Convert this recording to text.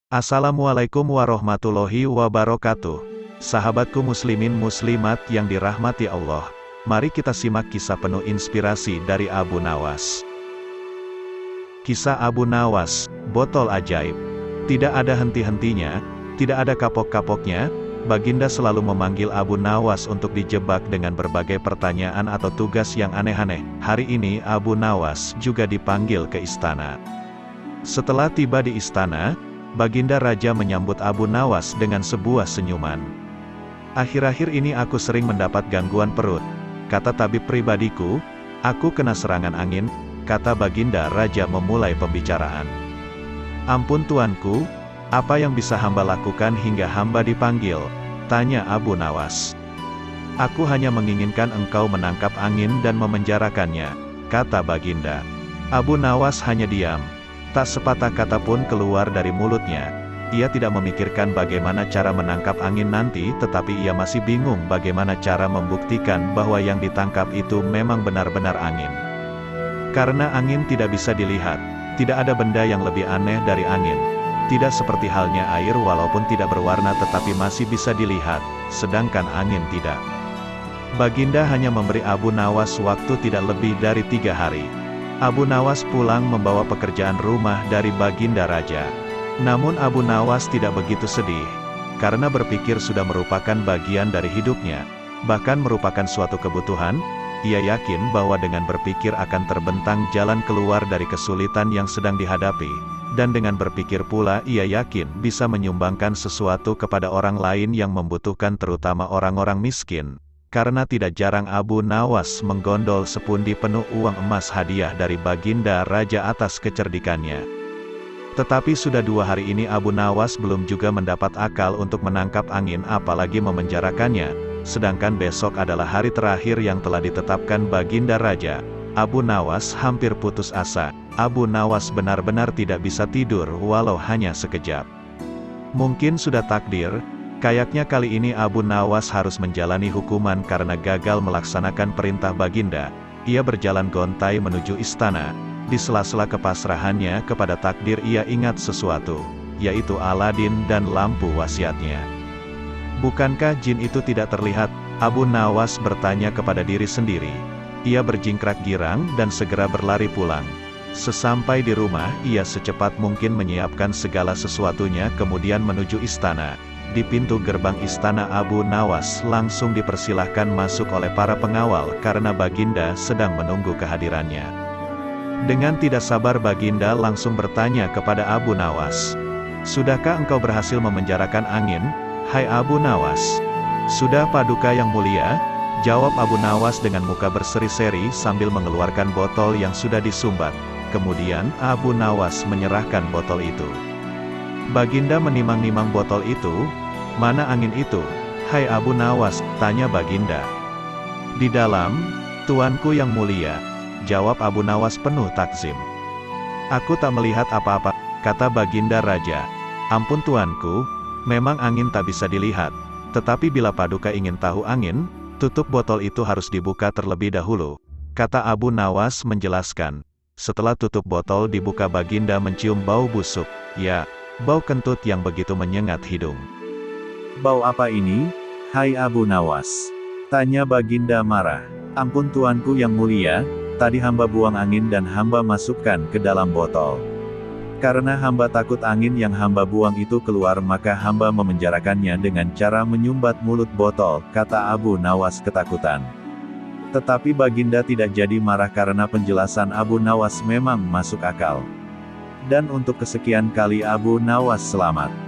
Assalamualaikum warahmatullahi wabarakatuh. Sahabatku muslimin muslimat yang dirahmati Allah. Mari kita simak kisah penuh inspirasi dari Abu Nawas. Kisah Abu Nawas, botol ajaib. Tidak ada henti-hentinya, tidak ada kapok-kapoknya. Baginda selalu memanggil Abu Nawas untuk dijebak dengan berbagai pertanyaan atau tugas yang aneh-aneh. Hari ini Abu Nawas juga dipanggil ke istana. Setelah tiba di istana, Baginda Raja menyambut Abu Nawas dengan sebuah senyuman. Akhir-akhir ini aku sering mendapat gangguan perut, kata tabib pribadiku. Aku kena serangan angin, kata Baginda Raja memulai pembicaraan. Ampun tuanku, apa yang bisa hamba lakukan hingga hamba dipanggil? Tanya Abu Nawas. Aku hanya menginginkan engkau menangkap angin dan memenjarakannya, kata Baginda. Abu Nawas hanya diam. Tak sepatah kata pun keluar dari mulutnya. Ia tidak memikirkan bagaimana cara menangkap angin nanti, tetapi ia masih bingung bagaimana cara membuktikan bahwa yang ditangkap itu memang benar-benar angin. Karena angin tidak bisa dilihat, tidak ada benda yang lebih aneh dari angin. Tidak seperti halnya air walaupun tidak berwarna tetapi masih bisa dilihat, sedangkan angin tidak. Baginda hanya memberi Abu Nawas waktu tidak lebih dari 3 hari. Abu Nawas pulang membawa pekerjaan rumah dari Baginda Raja. Namun Abu Nawas tidak begitu sedih, karena berpikir sudah merupakan bagian dari hidupnya, bahkan merupakan suatu kebutuhan. Ia yakin bahwa dengan berpikir akan terbentang jalan keluar dari kesulitan yang sedang dihadapi, dan dengan berpikir pula ia yakin bisa menyumbangkan sesuatu kepada orang lain yang membutuhkan, terutama orang-orang miskin. Karena tidak jarang Abu Nawas menggondol sepundi penuh uang emas hadiah dari Baginda Raja atas kecerdikannya. Tetapi sudah 2 hari ini Abu Nawas belum juga mendapat akal untuk menangkap angin apalagi memenjarakannya, sedangkan besok adalah hari terakhir yang telah ditetapkan Baginda Raja. Abu Nawas hampir putus asa. Abu Nawas benar-benar tidak bisa tidur walau hanya sekejap. Mungkin sudah takdir. Kayaknya kali ini Abu Nawas harus menjalani hukuman karena gagal melaksanakan perintah Baginda. Ia berjalan gontai menuju istana. Di sela-sela kepasrahannya kepada takdir ia ingat sesuatu, yaitu Aladin dan lampu wasiatnya. Bukankah jin itu tidak terlihat? Abu Nawas bertanya kepada diri sendiri. Ia berjingkrak girang dan segera berlari pulang. Sesampai di rumah, ia secepat mungkin menyiapkan segala sesuatunya kemudian menuju istana. Di pintu gerbang istana Abu Nawas langsung dipersilahkan masuk oleh para pengawal karena Baginda sedang menunggu kehadirannya. Dengan tidak sabar Baginda langsung bertanya kepada Abu Nawas. Sudahkah engkau berhasil memenjarakan angin, hai Abu Nawas? Sudah Paduka yang mulia, jawab Abu Nawas dengan muka berseri-seri sambil mengeluarkan botol yang sudah disumbat. Kemudian Abu Nawas menyerahkan botol itu. Baginda menimang-nimang botol itu. Mana angin itu, hai Abu Nawas? Tanya Baginda. Di dalam, tuanku yang mulia, jawab Abu Nawas penuh takzim. Aku tak melihat apa-apa, kata Baginda Raja. Ampun tuanku, memang angin tak bisa dilihat. Tetapi bila Paduka ingin tahu angin, tutup botol itu harus dibuka terlebih dahulu, kata Abu Nawas menjelaskan. Setelah tutup botol dibuka Baginda mencium bau busuk, ya, bau kentut yang begitu menyengat hidung. Bau apa ini, hai Abu Nawas? Tanya Baginda marah. Ampun tuanku yang mulia, tadi hamba buang angin dan hamba masukkan ke dalam botol. Karena hamba takut angin yang hamba buang itu keluar maka hamba memenjarakannya dengan cara menyumbat mulut botol, kata Abu Nawas ketakutan. Tetapi Baginda tidak jadi marah karena penjelasan Abu Nawas memang masuk akal. Dan untuk kesekian kali Abu Nawas selamat.